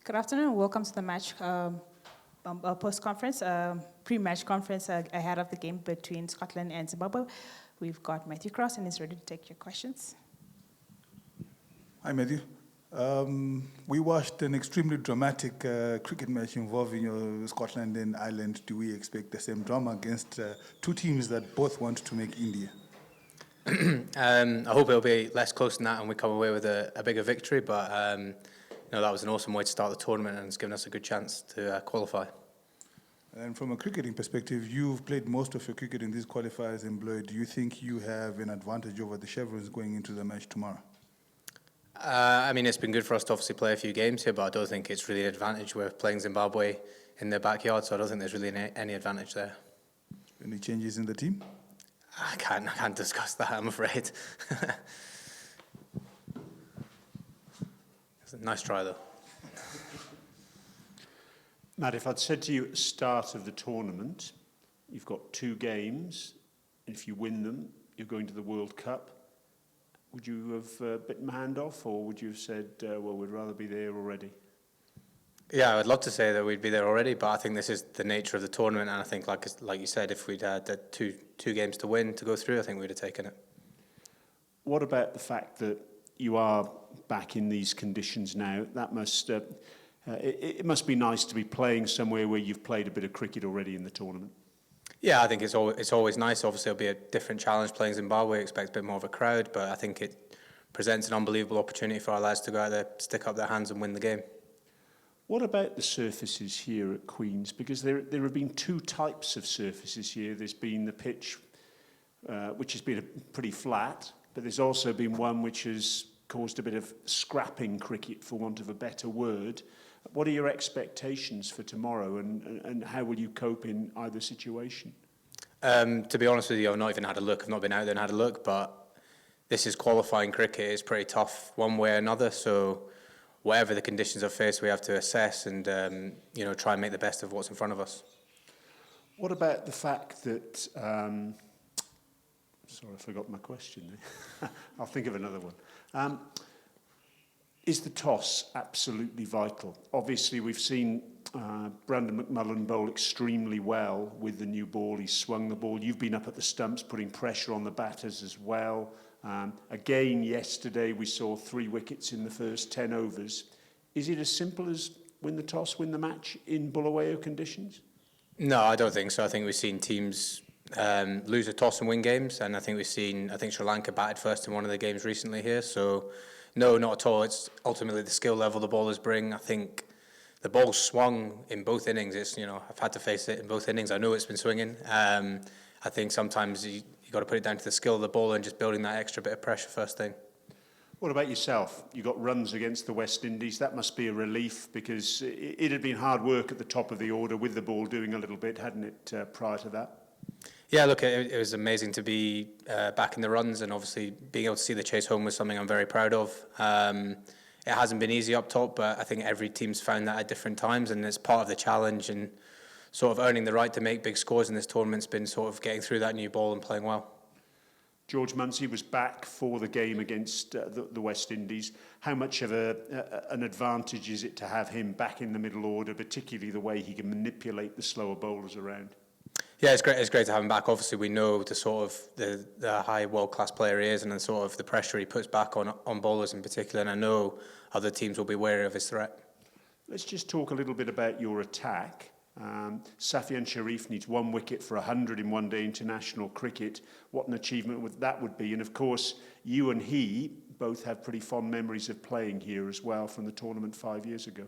Good afternoon. Welcome to the match post-conference, pre-match conference ahead of the game between Scotland and Zimbabwe. We've got Matthew Cross, and he's ready to take your questions. Hi, Matthew. We watched an extremely dramatic cricket match involving Scotland and Ireland. Do we expect the same drama against two teams that both want to make India? I hope it'll be less close than that and we come away with a bigger victory, but that was an awesome way to start the tournament and it's given us a good chance to qualify. And from a cricketing perspective, you've played most of your cricket in these qualifiers in Blois. Do you think you have an advantage over the Chevrons going into the match tomorrow? It's been good for us to obviously play a few games here, but I don't think it's really an advantage. We're playing Zimbabwe in their backyard, so I don't think there's really any advantage there. Any changes in the team? I can't discuss that, I'm afraid. Nice try, though. Matt, if I'd said to you at the start of the tournament, you've got two games, and if you win them, you're going to the World Cup, would you have bitten my hand off, or would you have said, well, we'd rather be there already? Yeah, I would love to say that we'd be there already, but I think this is the nature of the tournament, and I think, like you said, if we'd had the two games to win, to go through, I think we'd have taken it. What about the fact that you are back in these conditions now? That must it must be nice to be playing somewhere where you've played a bit of cricket already in the tournament. Yeah, I think it's always nice. Obviously, it'll be a different challenge playing Zimbabwe. Expect a bit more of a crowd, but I think it presents an unbelievable opportunity for our lads to go out there, stick up their hands and win the game. What about the surfaces here at Queen's? Because there have been two types of surfaces here. There's been the pitch, which has been pretty flat, but there's also been one which has caused a bit of scrapping cricket, for want of a better word. What are your expectations for tomorrow, and how will you cope in either situation? To be honest with you, I've not even had a look. I've not been out there and had a look, but this is qualifying cricket. It's pretty tough one way or another, so whatever the conditions are faced, we have to assess and try and make the best of what's in front of us. What about the fact that... sorry, I forgot my question there. I'll think of another one. Is the toss absolutely vital? Obviously, we've seen Brandon McMullen bowl extremely well with the new ball. He swung the ball. You've been up at the stumps putting pressure on the batters as well. Again, yesterday, we saw 3 wickets in the first 10 overs. Is it as simple as win the toss, win the match in Bulawayo conditions? No, I don't think so. I think we've seen teams lose a toss and win games, and I think Sri Lanka batted first in one of the games recently here, so no, not at all. It's ultimately the skill level the bowlers bring. I think the ball swung in both innings. I've had to face it in both innings. I know it's been swinging. I think sometimes you got to put it down to the skill of the bowler and just building that extra bit of pressure first thing. What about yourself? You got runs against the West Indies. That must be a relief, because it had been hard work at the top of the order with the ball doing a little bit, hadn't it, prior to that? Yeah, look, it was amazing to be back in the runs, and obviously being able to see the chase home was something I'm very proud of. It hasn't been easy up top, but I think every team's found that at different times, and it's part of the challenge, and sort of earning the right to make big scores in this tournament's been sort of getting through that new ball and playing well. George Munsey was back for the game against the West Indies. How much of an advantage is it to have him back in the middle order, particularly the way he can manipulate the slower bowlers around? Yeah, it's great. It's great to have him back. Obviously, we know the sort of the high world-class player he is, and then sort of the pressure he puts back on bowlers in particular. And I know other teams will be wary of his threat. Let's just talk a little bit about your attack. Safian Sharif needs 1 wicket for 100 in one-day international cricket. What an achievement that would be! And of course, you and he both have pretty fond memories of playing here as well from the tournament 5 years ago.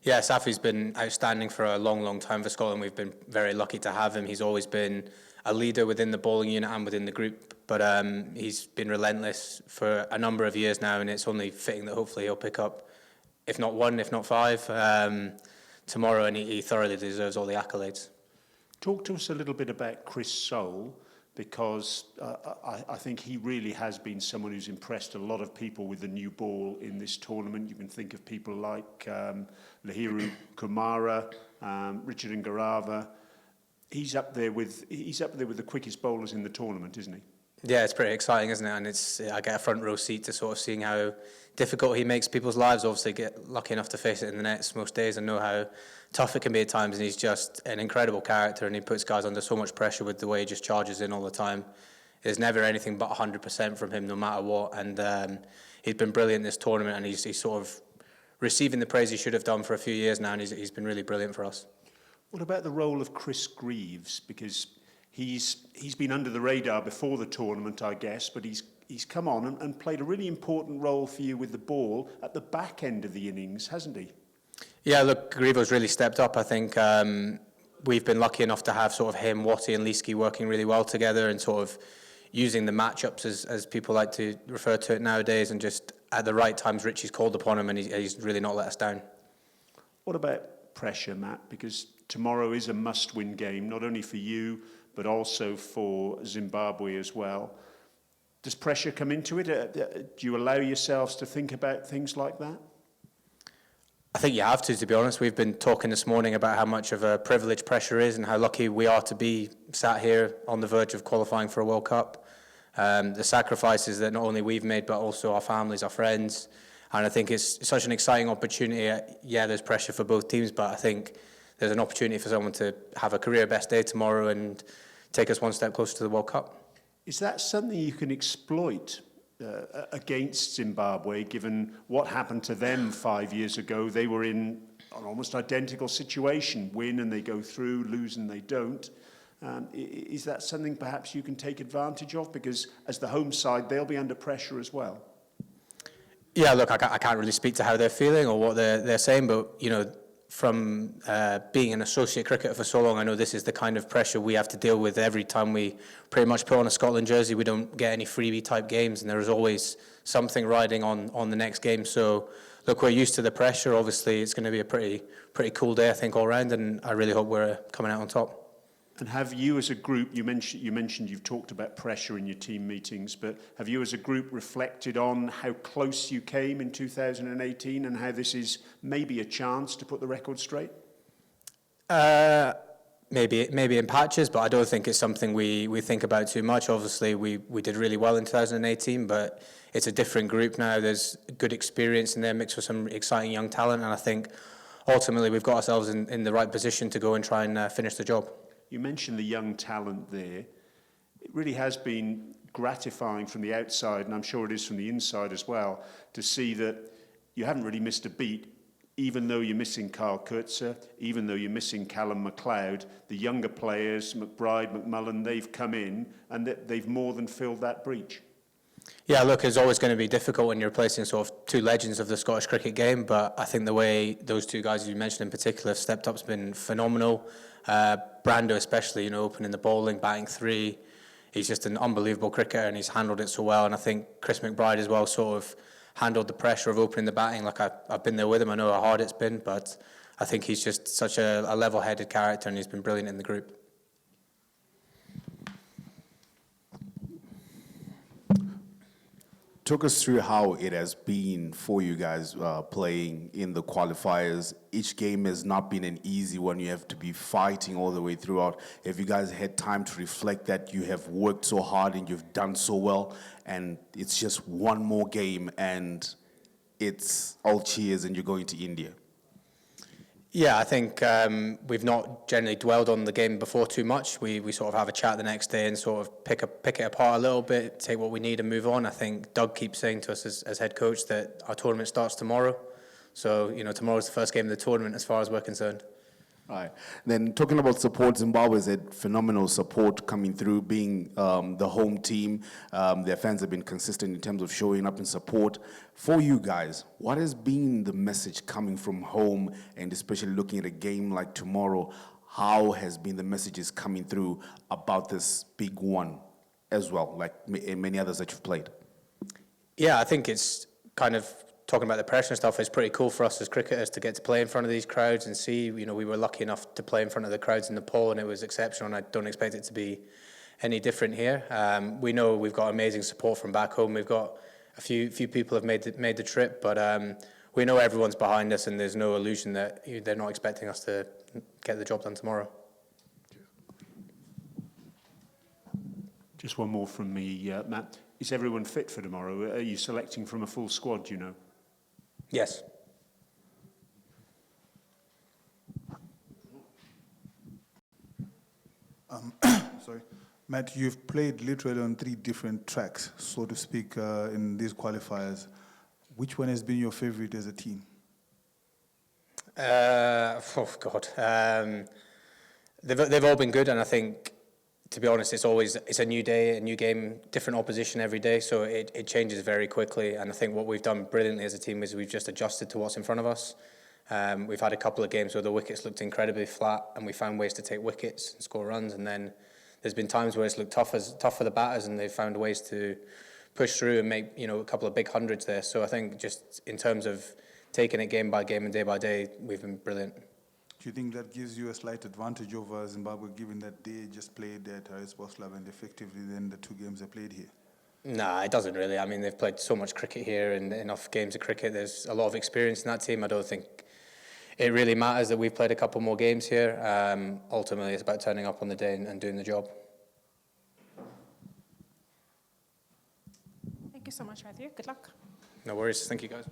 Yeah, Safi's been outstanding for a long, long time for Scotland. We've been very lucky to have him. He's always been a leader within the bowling unit and within the group, but he's been relentless for a number of years now, and it's only fitting that hopefully he'll pick up, if not 1, if not 5, tomorrow, and he thoroughly deserves all the accolades. Talk to us a little bit about Chris Soule, because I think he really has been someone who's impressed a lot of people with the new ball in this tournament. You can think of people like Lahiru Kumara, Richard Ngarava. He's up there with the quickest bowlers in the tournament, isn't he? Yeah, it's pretty exciting, isn't it? And I get a front row seat to sort of seeing how difficult he makes people's lives. Obviously, get lucky enough to face it in the nets most days and know how tough it can be at times. And he's just an incredible character, and he puts guys under so much pressure with the way he just charges in all the time. There's never anything but 100% from him, no matter what. And he's been brilliant this tournament, and he's sort of receiving the praise he should have done for a few years now, and he's been really brilliant for us. What about the role of Chris Greaves? Because he's been under the radar before the tournament, I guess, but he's come on and played a really important role for you with the ball at the back end of the innings, hasn't he? Yeah, look, Grivo's really stepped up. I think we've been lucky enough to have sort of him, Watty and Leesky working really well together and sort of using the matchups as people like to refer to it nowadays, and just at the right times Richie's called upon him and he's really not let us down. What about pressure, Matt? Because tomorrow is a must-win game, not only for you, but also for Zimbabwe as well. Does pressure come into it? Do you allow yourselves to think about things like that? I think you have to be honest. We've been talking this morning about how much of a privilege pressure is and how lucky we are to be sat here on the verge of qualifying for a World Cup. The sacrifices that not only we've made, but also our families, our friends. And I think it's such an exciting opportunity. Yeah, there's pressure for both teams, but I think there's an opportunity for someone to have a career best day tomorrow and take us one step closer to the World Cup. Is that something you can exploit against Zimbabwe, given what happened to them 5 years ago? They were in an almost identical situation, win and they go through, lose and they don't. Is that something perhaps you can take advantage of? Because as the home side, they'll be under pressure as well. Yeah, look, I can't really speak to how they're feeling or what they're saying, but, you know, from being an associate cricketer for so long, I know this is the kind of pressure we have to deal with every time we pretty much put on a Scotland jersey. We don't get any freebie type games, and there is always something riding on the next game. So, look, we're used to the pressure. Obviously, it's going to be a pretty cool day, I think, all round, and I really hope we're coming out on top. And have you as a group, you mentioned you've talked about pressure in your team meetings, but have you as a group reflected on how close you came in 2018 and how this is maybe a chance to put the record straight? Maybe in patches, but I don't think it's something we think about too much. Obviously, we did really well in 2018, but it's a different group now. There's good experience in there mixed with some exciting young talent, and I think ultimately we've got ourselves in the right position to go and try and finish the job. You mentioned the young talent there. It really has been gratifying from the outside, and I'm sure it is from the inside as well, to see that you haven't really missed a beat, even though you're missing Kyle Coetzer, even though you're missing Callum McLeod. The younger players, McBride, McMullen, they've come in, and they've more than filled that breach. Yeah, look, it's always going to be difficult when you're replacing sort of two legends of the Scottish cricket game, but I think the way those two guys you mentioned in particular have stepped up has been phenomenal. Brando especially, you know, opening the bowling, batting three. He's just an unbelievable cricketer and he's handled it so well. And I think Chris McBride as well sort of handled the pressure of opening the batting. Like I've been there with him, I know how hard it's been, but I think he's just such a level-headed character and he's been brilliant in the group. Talk us through how it has been for you guys playing in the qualifiers. Each game has not been an easy one. You have to be fighting all the way throughout. Have you guys had time to reflect that you have worked so hard and you've done so well, and it's just one more game and it's all cheers and you're going to India? Yeah, I think we've not generally dwelled on the game before too much. We sort of have a chat the next day and sort of pick it apart a little bit, take what we need and move on. I think Doug keeps saying to us as head coach that our tournament starts tomorrow. So, you know, tomorrow's the first game of the tournament as far as we're concerned. Right. Then talking about support, Zimbabwe's had phenomenal support coming through, being the home team. Their fans have been consistent in terms of showing up in support. For you guys, what has been the message coming from home, and especially looking at a game like tomorrow, how has been the messages coming through about this big one as well, like many others that you've played? Yeah, I think it's kind of talking about the pressure and stuff. It's pretty cool for us as cricketers to get to play in front of these crowds and see, you know, we were lucky enough to play in front of the crowds in Nepal and it was exceptional, and I don't expect it to be any different here. We know we've got amazing support from back home. We've got a few people have made the trip, but we know everyone's behind us and there's no illusion that they're not expecting us to get the job done tomorrow. Just one more from me, Matt. Is everyone fit for tomorrow? Are you selecting from a full squad, do you know? Yes. Sorry. Matt, you've played literally on 3 different tracks, so to speak, in these qualifiers. Which one has been your favorite as a team? Oh God, they've all been good, and I think, to be honest, it's a new day, a new game, different opposition every day, so it changes very quickly. And I think what we've done brilliantly as a team is we've just adjusted to what's in front of us. We've had a couple of games where the wickets looked incredibly flat, and we found ways to take wickets and score runs. And then there's been times where it's looked tough for the batters, and they've found ways to push through and make a couple of big hundreds there. So I think just in terms of taking it game by game and day by day, we've been brilliant. Do you think that gives you a slight advantage over Zimbabwe, given that they just played at Harris Sports Club and effectively then the 2 games they played here? Nah, it doesn't really. I mean, they've played so much cricket here and enough games of cricket. There's a lot of experience in that team. I don't think it really matters that we've played a couple more games here. Ultimately, it's about turning up on the day and doing the job. Thank you so much, Matthew. Good luck. No worries. Thank you, guys.